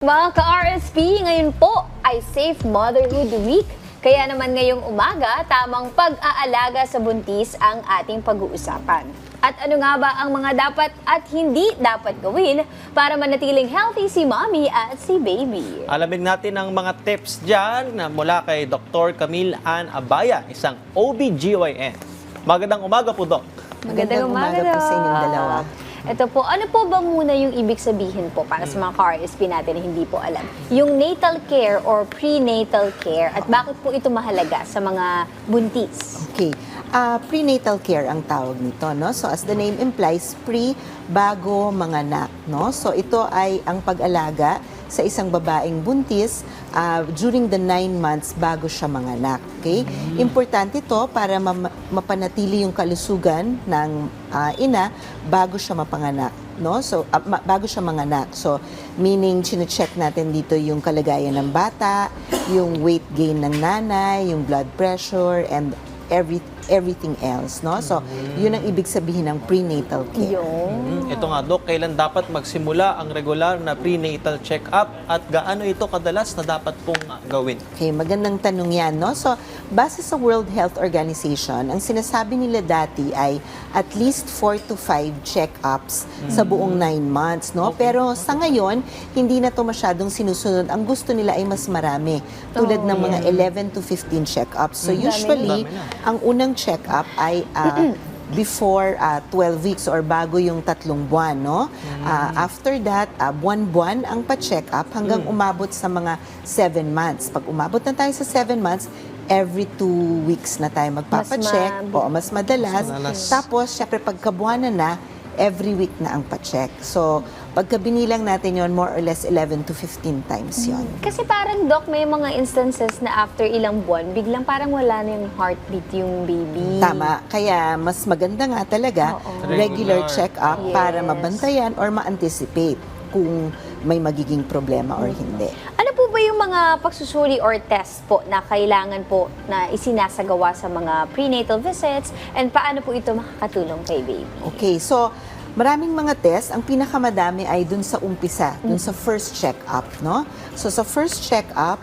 Mga ka-RSP, ngayon po ay Safe Motherhood Week. Kaya naman ngayong umaga, tamang pag-aalaga sa buntis ang ating pag-uusapan. At ano nga ba ang mga dapat at hindi dapat gawin para manatiling healthy si mommy at si baby? Alamin natin ang mga tips dyan na mula kay Dr. Camille Ann Abaya, isang OBGYN. Magandang umaga po, Doc. Magandang umaga po sa inyong dalawa. Ito po, ano po ba muna yung ibig sabihin po para sa mga ka-RSP natin na hindi po alam? Yung natal care or prenatal care at bakit po ito mahalaga sa mga buntis? Okay. Prenatal care ang tawag nito, no? So as the name implies, bago manganak, no? So ito ay ang pag-alaga sa isang babaeng buntis during the 9 months bago siya manganak, okay? Importante ito para mapanatili yung kalusugan ng ina bago siya mapanganak, no? So bago siya manganak. So meaning chine-check natin dito yung kalagayan ng bata, yung weight gain ng nanay, yung blood pressure and everything else, no? So, yun ang ibig sabihin ng prenatal care. Ito nga, Doc, kailan dapat magsimula ang regular na prenatal check-up at gaano ito kadalas na dapat pong gawin? Okay, magandang tanong yan, no? So, base sa World Health Organization, ang sinasabi nila dati ay at least 4 to 5 check-ups sa buong 9 months, no? Pero sa ngayon, hindi na to masyadong sinusunod. Ang gusto nila ay mas marami, tulad ng mga 11 to 15 check-ups. So, usually, Dami na. ang unang check-up ay before 12 weeks or bago yung 3 buwan, no? After that, buwan-buwan ang pa-check-up hanggang umabot sa mga 7 months. Pag umabot na tayo sa 7 months, every 2 weeks na tayo magpapacheck. Mas madalas. Tapos, syempre, pagkabuwanan na, every week na ang pa-check. So, pagka binilang natin yon, more or less 11 to 15 times yon. Kasi parang, Doc, may mga instances na after ilang buwan, biglang parang wala na yung heartbeat yung baby. Tama. Kaya mas maganda nga talaga regular check-up para mabantayan or ma-anticipate kung may magiging problema or hindi. Ano po ba yung mga pagsusuri or test po na kailangan po na isinasagawa sa mga prenatal visits and paano po ito makakatulong kay baby? Okay, so maraming mga test. Ang pinakamadami ay dun sa umpisa, dun sa first check-up, no? So sa first check-up,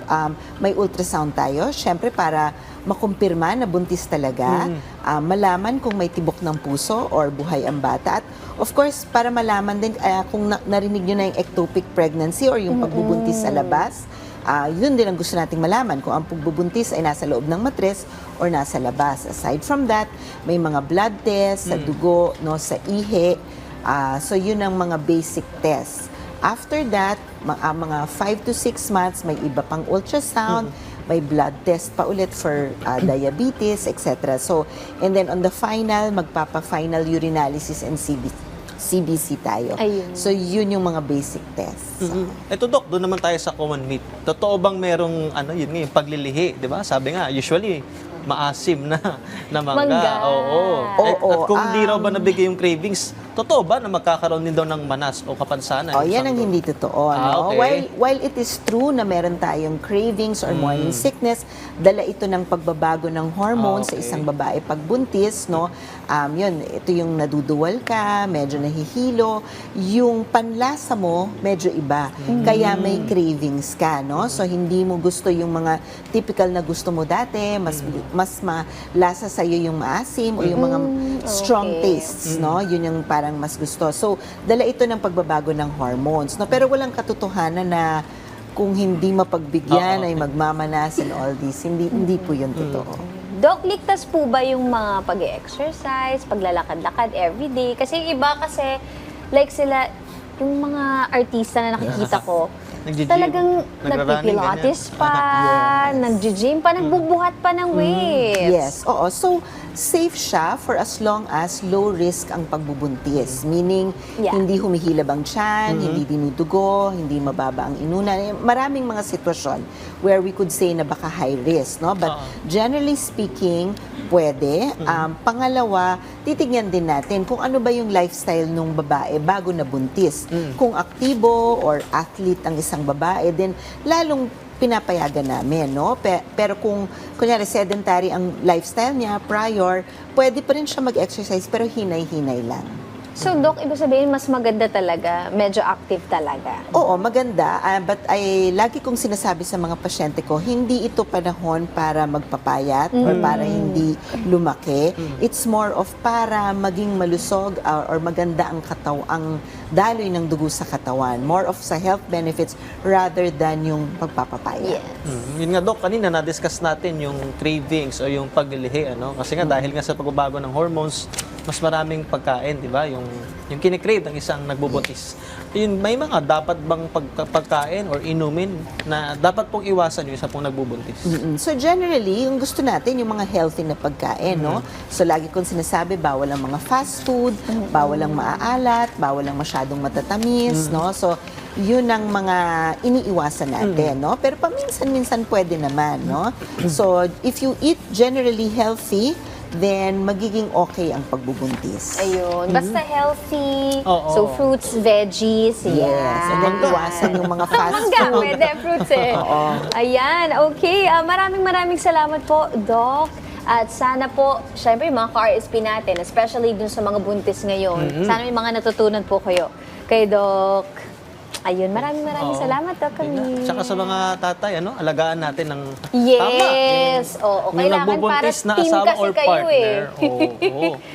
may ultrasound tayo, syempre para makumpirma na buntis talaga, malaman kung may tibok ng puso or buhay ang bata. At of course, para malaman din kung narinig nyo na yung ectopic pregnancy or yung pagbubuntis sa labas, yun din ang gusto nating malaman kung ang pagbubuntis ay nasa loob ng matres or nasa labas. Aside from that, may mga blood tests sa dugo, no, sa ihi. So yun ang mga basic tests. After that, mga 5 to 6 months, may iba pang ultrasound, may blood test pa ulit for diabetes, etc. So, and then on the final, magpapa-final urinalysis and CBC tayo. Ayun. So, yun yung mga basic tests. Ito, Doc, doon naman tayo sa common myth. Totoo bang merong, yun nga, yung paglilihi, di ba? Sabi nga, usually, maasim na mangga. Mangga. Oo. Oo, At kung di raw ba nabigay yung cravings, totoo ba na magkakaroon din daw ng manas o kapansanan? Yan ang hindi totoo. No? Okay. While it is true na meron tayong cravings or morning sickness, dala ito ng pagbabago ng hormones sa isang babae pagbuntis, no? Ito yung naduduwal ka, medyo nahihilo, yung panlasa mo medyo iba. Kaya may cravings ka, no? So hindi mo gusto yung mga typical na gusto mo dati, mas malasa sa iyo yung maasim o yung mga strong tastes, no? Yun yung parang mas gusto. So, dala ito ng pagbabago ng hormones, no? Pero walang katotohanan na kung hindi mapagbigyan ay magmamanas and all this. Hindi po yun totoo. Doc, ligtas po ba yung mga pag-exercise, paglalakad-lakad everyday? Kasi iba kasi, like sila, yung mga artista na nakikita ko, Nag-gym, talagang nagra-running, nagpipilates ganyan. pa, nag-gym pa, nagbubuhat pa ng weights. Yes, oo. So, safe siya for as long as low risk ang pagbubuntis. Meaning, hindi humihilab ang tiyan, hindi dinudugo, hindi mababa ang inunan. Maraming mga sitwasyon where we could say na baka high risk, no? But generally speaking, pwede. Pangalawa, titignan din natin kung ano ba yung lifestyle ng babae bago nabuntis. Kung aktibo or athlete ang isang babae, then lalong pinapayagan namin, no? Pero kung, kunyari, sedentary ang lifestyle niya prior, pwede pa rin siya mag-exercise pero hinay-hinay lang. So, Doc, ibig sabihin, mas maganda talaga, medyo active talaga. Oo, maganda. But lagi kong sinasabi sa mga pasyente ko, hindi ito panahon para magpapayat or para hindi lumaki. It's more of para maging malusog or maganda ang daloy ng dugo sa katawan. More of sa health benefits rather than yung pagpapapayat. Yes. Yun nga, Dok, kanina na-discuss natin yung cravings o yung paglilihi, ano? Kasi nga dahil nga sa pagbabago ng hormones, mas maraming pagkain, di ba? Yung kinikrave ng isang nagbubuntis. Yun, may mga dapat bang pagkain or inumin na dapat pong iwasan yung isa pong nagbubuntis? So generally, yung gusto natin, yung mga healthy na pagkain, no? So lagi kong sinasabi, bawal ang mga fast food, bawal ang maaalat, bawal ang masyadong matatamis, no? So yun ang mga iniiwasan natin, no? Pero paminsan-minsan pwede naman, no? So if you eat generally healthy, then magiging okay ang pagbubuntis. Ayun. Basta healthy. Oo. So, fruits, veggies. Yes, and then Yan. iwasan yung mga fast Mangga, food. pwede, fruits eh. Ayan, okay. Maraming salamat po, Doc. At sana po, syempre yung mga ka-RSP natin, especially dun sa mga buntis ngayon, sana may mga natutunan po kayo kay Doc. Ayun, maraming Oo. salamat, Doc. Kami. Tsaka sa mga tatay, ano, alagaan natin ng tama. Yes. Oo, Yung kailangan para nagbubuntis na team asawa kasi or kayo partner. eh. Oo.